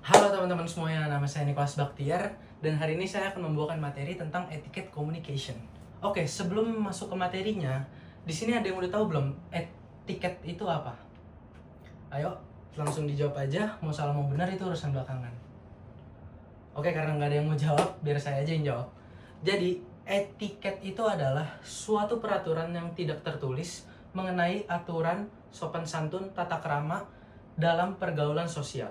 Halo teman-teman semuanya, nama saya Nicholas Baktiar dan hari ini saya akan membawakan materi tentang etiquette communication. Oke, sebelum masuk ke materinya, di sini ada yang udah tahu belum etiquette itu apa? Ayo, langsung dijawab aja. Mau salah mau benar itu urusan belakangan. Oke, karena nggak ada yang mau jawab, biar saya aja yang jawab. Jadi, etiquette itu adalah suatu peraturan yang tidak tertulis mengenai aturan sopan santun tata krama dalam pergaulan sosial.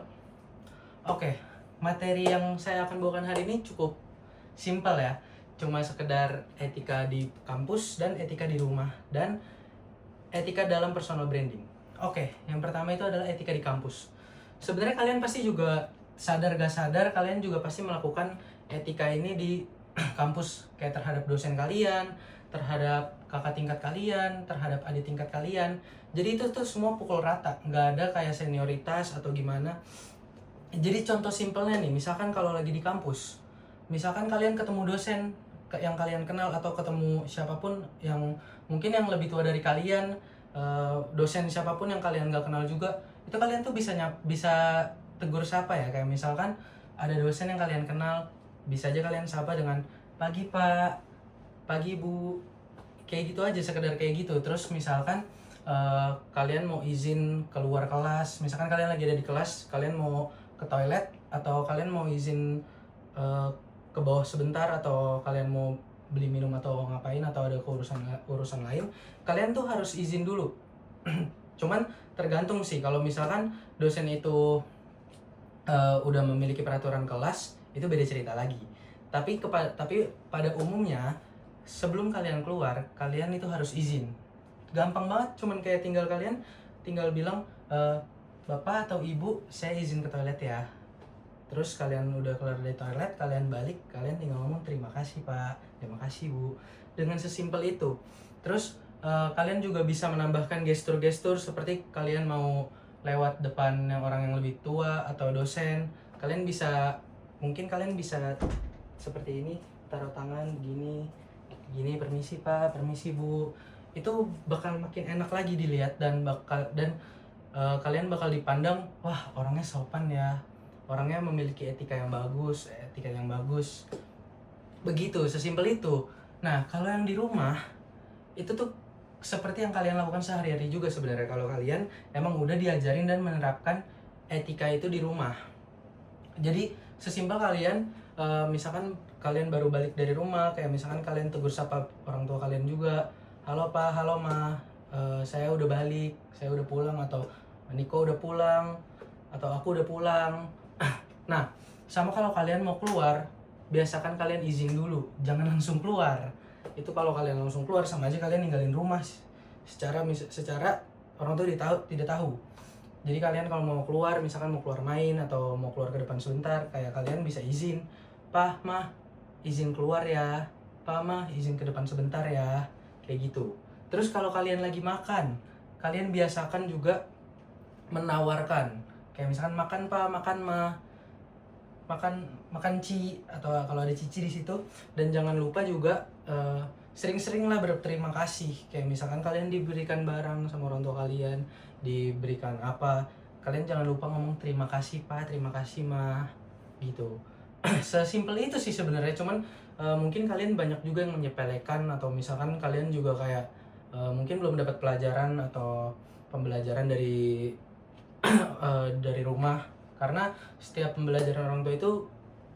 Oke, materi yang saya akan bawakan hari ini cukup simpel ya. Cuma sekedar etika di kampus dan etika di rumah dan etika dalam personal branding. Oke, yang pertama itu adalah etika di kampus. Sebenarnya kalian pasti juga sadar gak sadar kalian juga pasti melakukan etika ini di kampus, kayak terhadap dosen kalian, terhadap kakak tingkat kalian, terhadap adik tingkat kalian. Jadi itu tuh semua pukul rata, nggak ada kayak senioritas atau gimana. Jadi contoh simpelnya nih, misalkan kalau lagi di kampus, misalkan kalian ketemu dosen yang kalian kenal atau ketemu siapapun yang mungkin yang lebih tua dari kalian, dosen siapapun yang kalian nggak kenal juga, itu kalian tuh bisa tegur sapa ya. Kayak misalkan ada dosen yang kalian kenal, bisa aja kalian sapa dengan pagi Pak, pagi Bu, kayak gitu aja, sekedar kayak gitu. Terus misalkan kalian mau izin keluar kelas, misalkan kalian lagi ada di kelas, kalian mau ke toilet atau kalian mau izin eh, ke bawah sebentar atau kalian mau beli minum atau ngapain atau ada urusan lain, kalian tuh harus izin dulu. Cuman tergantung sih, kalau misalkan dosen itu udah memiliki peraturan kelas, itu beda cerita lagi. Tapi pada umumnya sebelum kalian keluar, kalian itu harus izin. Gampang banget, cuman kayak kalian tinggal bilang, Bapak atau Ibu, saya izin ke toilet ya. Terus kalian udah keluar dari toilet, kalian balik, kalian tinggal ngomong terima kasih Pak, terima kasih Bu. Dengan sesimpel itu. Terus kalian juga bisa menambahkan gestur-gestur seperti kalian mau lewat depan yang orang yang lebih tua atau dosen, kalian bisa, mungkin kalian bisa seperti ini, taruh tangan gini, gini, permisi Pak, permisi Bu. Itu bakal makin enak lagi dilihat dan kalian bakal dipandang, wah orangnya sopan ya, orangnya memiliki etika yang bagus. Begitu, sesimpel itu. Nah, kalau yang di rumah itu tuh seperti yang kalian lakukan sehari-hari juga sebenarnya, kalau kalian emang udah diajarin dan menerapkan etika itu di rumah. Jadi sesimpel kalian misalkan kalian baru balik dari rumah, kayak misalkan kalian tegur sapa orang tua kalian juga, halo Pak, halo Ma, saya udah balik, saya udah pulang, atau Niko udah pulang, atau aku udah pulang. Nah, sama kalau kalian mau keluar, biasakan kalian izin dulu, jangan langsung keluar. Itu kalau kalian langsung keluar sama aja kalian ninggalin rumah. Secara orang tua tidak tahu. Jadi kalian kalau mau keluar, misalkan mau keluar main atau mau keluar ke depan sebentar, kayak kalian bisa izin, Pak, Mah, izin keluar ya. Pak, Mah, izin ke depan sebentar ya. Kayak gitu. Terus kalau kalian lagi makan, kalian biasakan juga menawarkan. Kayak misalkan makan Pak, makan Mah, makan Ci, atau kalau ada Cici di situ. Dan jangan lupa juga sering-seringlah berterima kasih. Kayak misalkan kalian diberikan barang sama orang tua kalian, diberikan apa, kalian jangan lupa ngomong terima kasih Pak, terima kasih Mah, gitu. Sesimpel itu sih sebenarnya. Cuman mungkin kalian banyak juga yang menyepelekan, atau misalkan kalian juga kayak mungkin belum dapat pelajaran atau pembelajaran dari dari rumah, karena setiap pembelajaran orang tua itu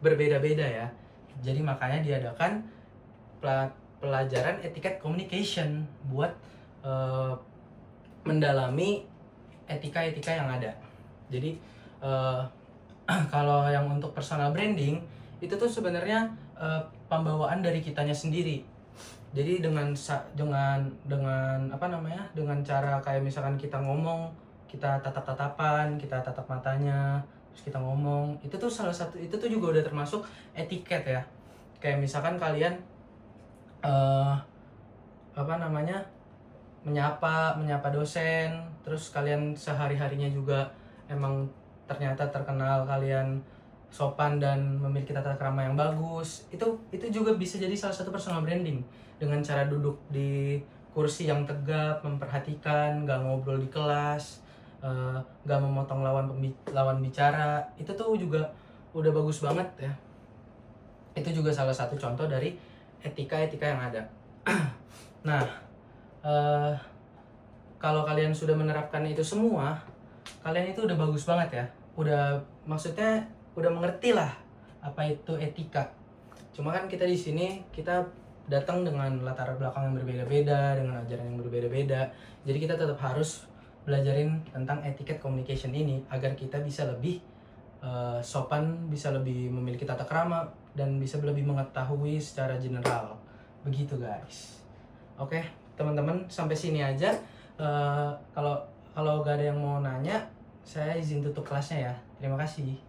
berbeda-beda ya. Jadi makanya diadakan pelajaran etiquette communication buat mendalami etika-etika yang ada. Jadi kalau yang untuk personal branding itu tuh sebenarnya pembawaan dari kitanya sendiri. Jadi dengan apa namanya, dengan cara kayak misalkan kita ngomong, kita tatap-tatapan, kita tatap matanya, terus kita ngomong, itu tuh salah satu, itu tuh juga udah termasuk etiket ya. Kayak misalkan kalian apa namanya, menyapa dosen, terus kalian sehari-harinya juga emang ternyata terkenal kalian sopan dan memiliki tata krama yang bagus, itu juga bisa jadi salah satu personal branding. Dengan cara duduk di kursi yang tegap, memperhatikan, gak ngobrol di kelas, nggak memotong lawan bicara, itu tuh juga udah bagus banget ya. Itu juga salah satu contoh dari etika-etika yang ada. Nah, eh, kalau kalian sudah menerapkan itu semua, kalian itu udah bagus banget ya. Maksudnya udah mengerti lah apa itu etika. Cuma kan kita di sini kita datang dengan latar belakang yang berbeda-beda, dengan ajaran yang berbeda-beda. Jadi kita tetap harus belajarin tentang etiket communication ini agar kita bisa lebih sopan, bisa lebih memiliki tata krama, dan bisa lebih mengetahui secara general. Begitu guys. Oke, teman-teman, sampai sini aja. Kalau gak ada yang mau nanya, saya izin tutup kelasnya ya. Terima kasih.